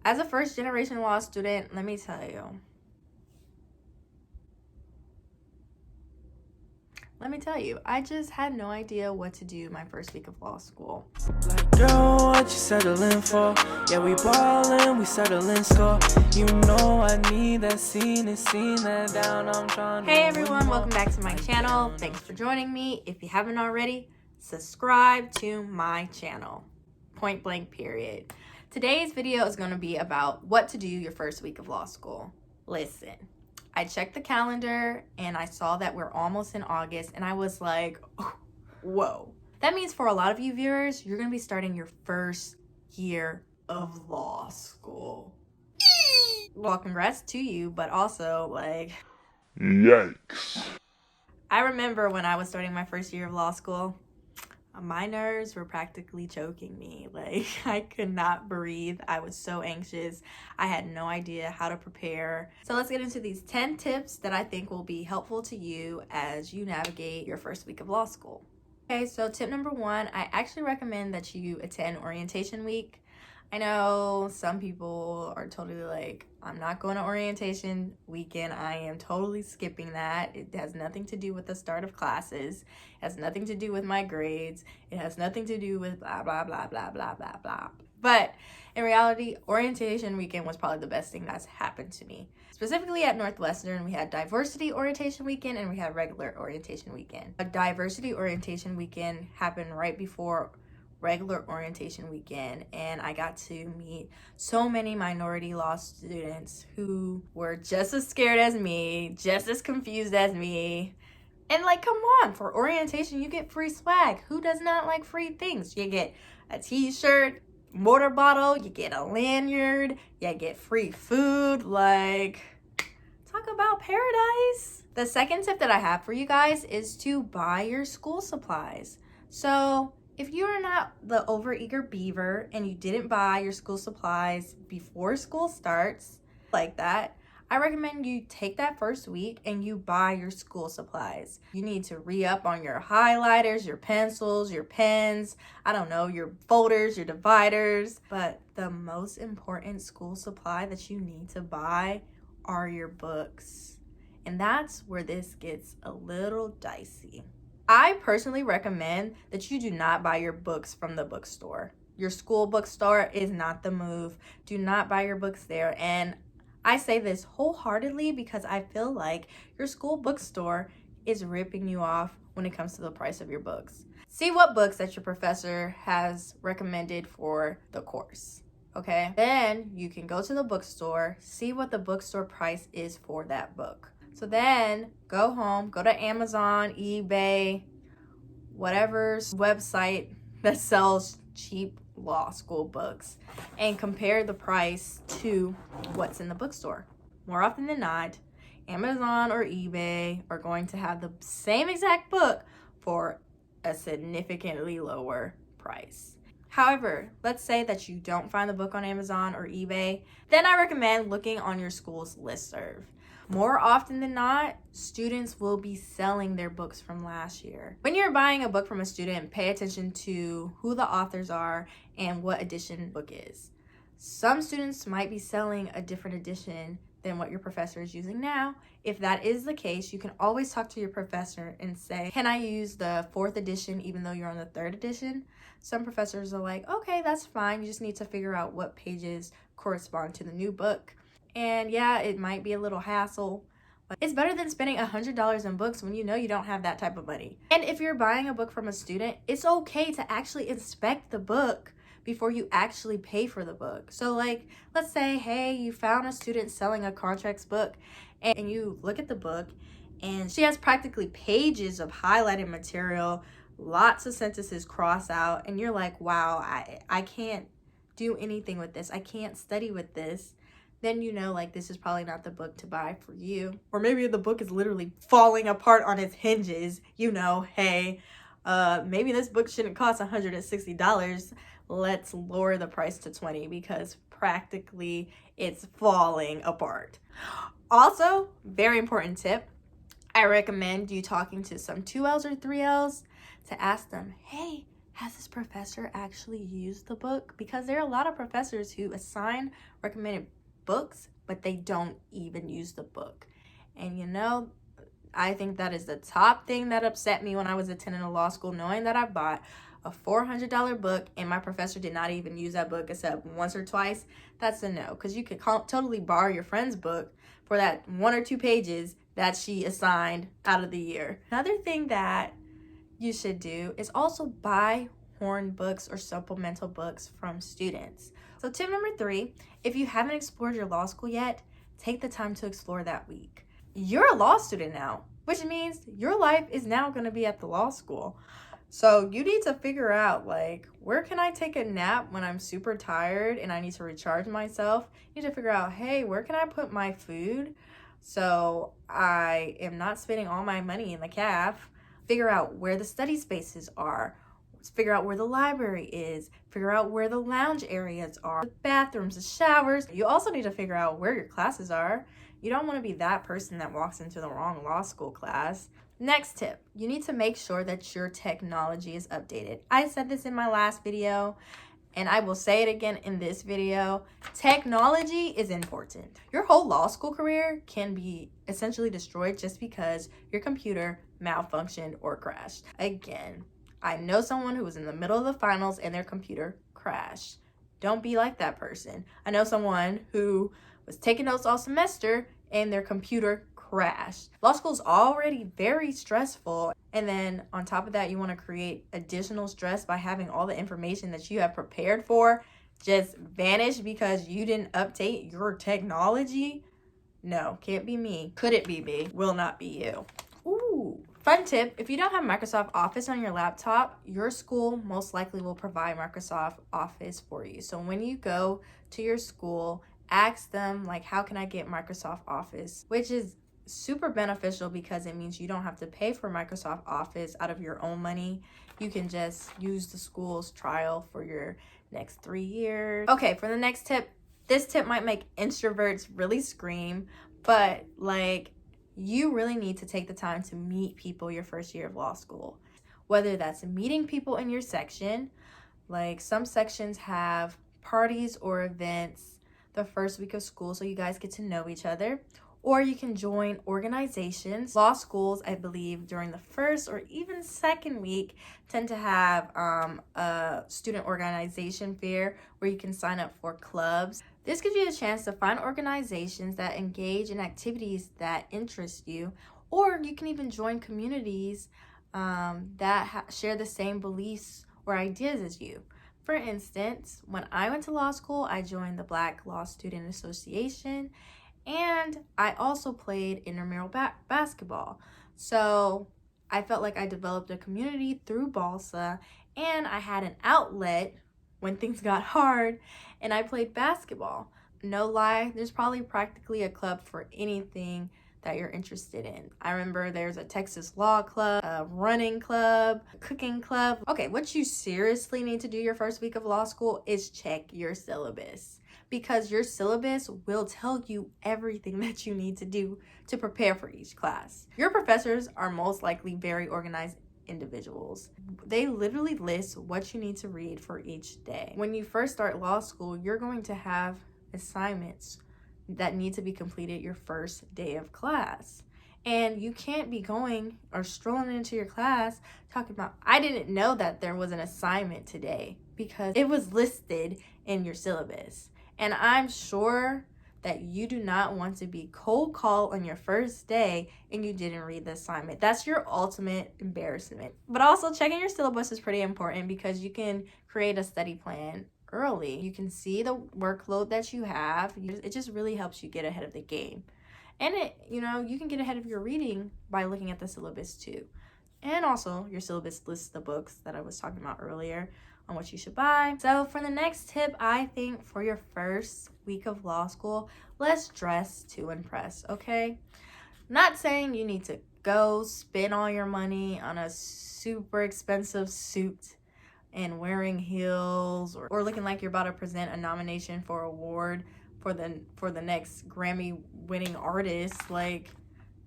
As a first generation law student, let me tell you. I just had no idea what to do my first week of law school. Like, girl, what you settling for? Yeah, we ballin', we settling score. You know I need that scene and scene that down. I'm trying. Hey everyone, welcome back to my channel. Thanks for joining me. If you haven't already, subscribe to my channel. Point blank period. Today's video is going to be about what to do your first week of law school. Listen, I checked the calendar and I saw that we're almost in August and I was like, oh, whoa. That means for a lot of you viewers, you're going to be starting your first year of law school. Well, congrats to you, but also like, yikes. I remember when I was starting my first year of law school, my nerves were practically choking me. Like, I could not breathe. I was so anxious. I had no idea how to prepare. So let's get into these 10 tips that I think will be helpful to you as you navigate your first week of law school. Okay, so tip number 1, I actually recommend that you attend orientation week. I know some people are totally like, I'm not going to orientation weekend. I am totally skipping that. It has nothing to do with the start of classes. It has nothing to do with my grades. It has nothing to do with blah, blah, blah, blah, blah, blah, blah. But in reality, orientation weekend was probably the best thing that's happened to me. Specifically at Northwestern, we had diversity orientation weekend and we had regular orientation weekend. A diversity orientation weekend happened right before regular orientation weekend, and I got to meet so many minority law students who were just as scared as me, just as confused as me. And like, come on, for orientation you get free swag. Who does not like free things? You get a t-shirt, water bottle, you get a lanyard, you get free food. Like, talk about paradise. The second tip that I have for you guys is to buy your school supplies. So if you are not the overeager beaver and you didn't buy your school supplies before school starts like that, I recommend you take that first week and you buy your school supplies. You need to re-up on your highlighters, your pencils, your pens, I don't know, your folders, your dividers. But the most important school supply that you need to buy are your books. And that's where this gets a little dicey. I personally recommend that you do not buy your books from the bookstore. Your school bookstore is not the move. Do not buy your books there. And I say this wholeheartedly because I feel like your school bookstore is ripping you off when it comes to the price of your books. See what books that your professor has recommended for the course, okay? Then you can go to the bookstore, see what the bookstore price is for that book. So then go home, go to Amazon, eBay, whatever website that sells cheap law school books, and compare the price to what's in the bookstore. More often than not, Amazon or eBay are going to have the same exact book for a significantly lower price. However, let's say that you don't find the book on Amazon or eBay, then I recommend looking on your school's listserv. More often than not, students will be selling their books from last year. When you're buying a book from a student, pay attention to who the authors are and what edition the book is. Some students might be selling a different edition than what your professor is using now. If that is the case, you can always talk to your professor and say, can I use the 4th edition even though you're on the 3rd edition? Some professors are like, okay, that's fine. You just need to figure out what pages correspond to the new book. And yeah, it might be a little hassle, but it's better than spending $100 in books when you know you don't have that type of money. And if you're buying a book from a student, it's okay to actually inspect the book before you actually pay for the book. So like, let's say, hey, you found a student selling a contracts book and you look at the book and she has practically pages of highlighted material, lots of sentences crossed out, and you're like, wow, I can't do anything with this. I can't study with this. Then you know, like, this is probably not the book to buy for you. Or maybe the book is literally falling apart on its hinges. You know, hey, maybe this book shouldn't cost $160. Let's lower the price to $20 because practically it's falling apart. Also, very important tip, I recommend you talking to some 2Ls or 3Ls to ask them, hey, has this professor actually used the book? Because there are a lot of professors who assign recommended books, but they don't even use the book. And you know, I think that is the top thing that upset me when I was attending a law school, knowing that I bought a $400 book and my professor did not even use that book except once or twice. That's a no, because you could totally borrow your friend's book for that 1 or 2 pages that she assigned out of the year. Another thing that you should do is also buy horn books or supplemental books from students. So tip number 3, if you haven't explored your law school yet, take the time to explore that week. You're a law student now, which means your life is now going to be at the law school. So you need to figure out, like, where can I take a nap when I'm super tired and I need to recharge myself? You need to figure out, hey, where can I put my food so I am not spending all my money in the caf? Figure out where the study spaces are. Figure out where the library is. Figure out where the lounge areas are. The bathrooms, the showers. You also need to figure out where your classes are. You don't want to be that person that walks into the wrong law school class. Next tip, you need to make sure that your technology is updated. I said this in my last video, and I will say it again in this video. Technology is important. Your whole law school career can be essentially destroyed just because your computer malfunctioned or crashed. Again, I know someone who was in the middle of the finals and their computer crashed. Don't be like that person. I know someone who was taking notes all semester and their computer crashed. Law school is already very stressful, and then on top of that, you want to create additional stress by having all the information that you have prepared for just vanish because you didn't update your technology. No, can't be me. Could it be me? Will not be you. Ooh, fun tip, if you don't have Microsoft Office on your laptop, your school most likely will provide Microsoft Office for you. So when you go to your school, ask them, like, how can I get Microsoft Office? Which is super beneficial because it means you don't have to pay for Microsoft Office out of your own money. You can just use the school's trial for your next 3 years. Okay, for the next tip, this tip might make introverts really scream, but like, you really need to take the time to meet people your first year of law school. Whether that's meeting people in your section, like some sections have parties or events the first week of school so you guys get to know each other, or you can join organizations. Law schools, I believe, during the first or even second week tend to have a student organization fair where you can sign up for clubs. This gives you a chance to find organizations that engage in activities that interest you, or you can even join communities that share the same beliefs or ideas as you. For instance, when I went to law school, I joined the Black Law Student Association, and I also played intramural basketball. So I felt like I developed a community through Balsa, and I had an outlet when things got hard, and I played basketball. No lie, there's probably practically a club for anything that you're interested in. I remember there's a Texas Law Club, a running club, a cooking club. Okay, what you seriously need to do your first week of law school is check your syllabus, because your syllabus will tell you everything that you need to do to prepare for each class. Your professors are most likely very organized individuals. They literally list what you need to read for each day. When you first start law school, you're going to have assignments that need to be completed your first day of class. And you can't be going or strolling into your class talking about, I didn't know that there was an assignment today, because it was listed in your syllabus. And I'm sure that you do not want to be cold called on your first day and you didn't read the assignment. That's your ultimate embarrassment. But also, checking your syllabus is pretty important because you can create a study plan early. You can see the workload that you have. It just really helps you get ahead of the game. And you can get ahead of your reading by looking at the syllabus too. And also, your syllabus lists the books that I was talking about earlier on what you should buy. So for the next tip, I think for your first week of law school, let's dress to impress, okay? Not saying you need to go spend all your money on a super expensive suit and wearing heels or looking like you're about to present a nomination for an award for the next Grammy winning artist. Like,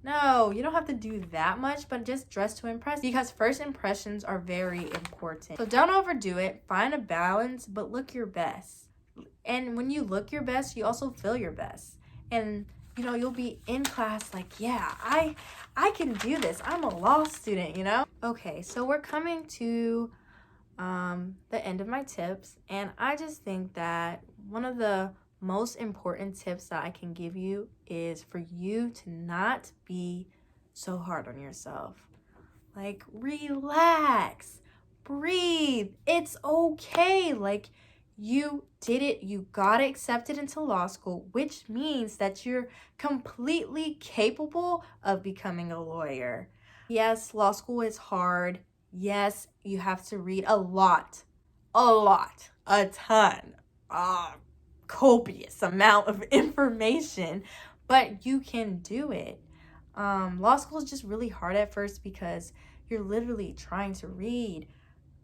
No, you don't have to do that much, but just dress to impress, because first impressions are very important. So don't overdo it. Find a balance, but look your best. And when you look your best, you also feel your best. And you know, you'll be in class like, yeah, I can do this. I'm a law student, you know? Okay, so we're coming to the end of my tips, and I just think that one of the most important tips that I can give you is for you to not be so hard on yourself. Like, relax, breathe. It's okay. Like, you did it. You got accepted into law school, which means that you're completely capable of becoming a lawyer. Yes, law school is hard. Yes, you have to read a ton, copious amount of information, but you can do it. Law school is just really hard at first because you're literally trying to read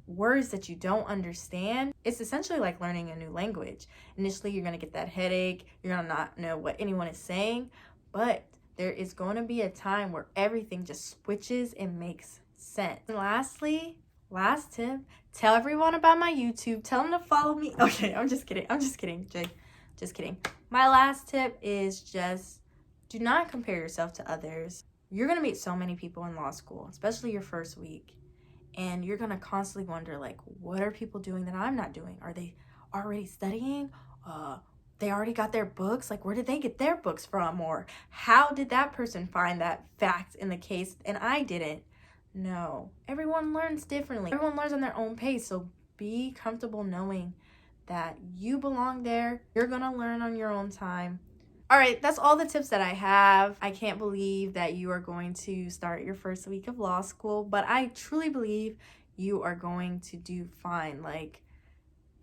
words that you don't understand. It's essentially like learning a new language. Initially, you're going to get that headache. You're going to not know what anyone is saying, but there is going to be a time where everything just switches and makes sense. And lastly, last tip, tell everyone about my YouTube. Tell them to follow me. Okay, I'm just kidding, Jay. Just kidding. My last tip is just do not compare yourself to others. You're going to meet so many people in law school, especially your first week. And you're going to constantly wonder, like, what are people doing that I'm not doing? Are they already studying? They already got their books? Like, where did they get their books from? Or how did that person find that fact in the case and I didn't? No. Everyone learns differently. Everyone learns on their own pace. So be comfortable knowing that you belong there. You're going to learn on your own time. All right, that's all the tips that I have. I can't believe that you are going to start your first week of law school, but I truly believe you are going to do fine. Like,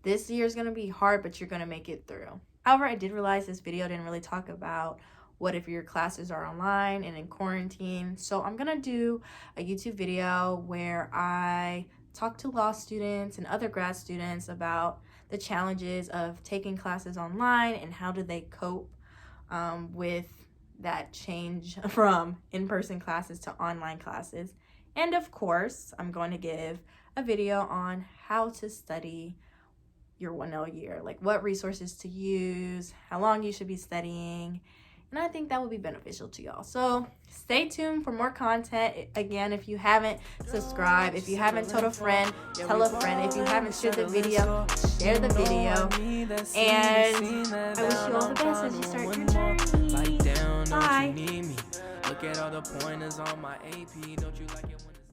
this year is going to be hard, but you're going to make it through. However, I did realize this video didn't really talk about what if your classes are online and in quarantine. So I'm going to do a YouTube video where I talk to law students and other grad students about the challenges of taking classes online and how do they cope with that change from in-person classes to online classes. And of course, I'm going to give a video on how to study your 1L year, like what resources to use, how long you should be studying, and I think that will be beneficial to y'all. So stay tuned for more content. Again, if you haven't subscribed, if you haven't told a friend, tell a friend. If you haven't shared the video, share the video. And I wish you all the best as you start your journey. Bye. Look at all the pointers on my AP. Don't you like it when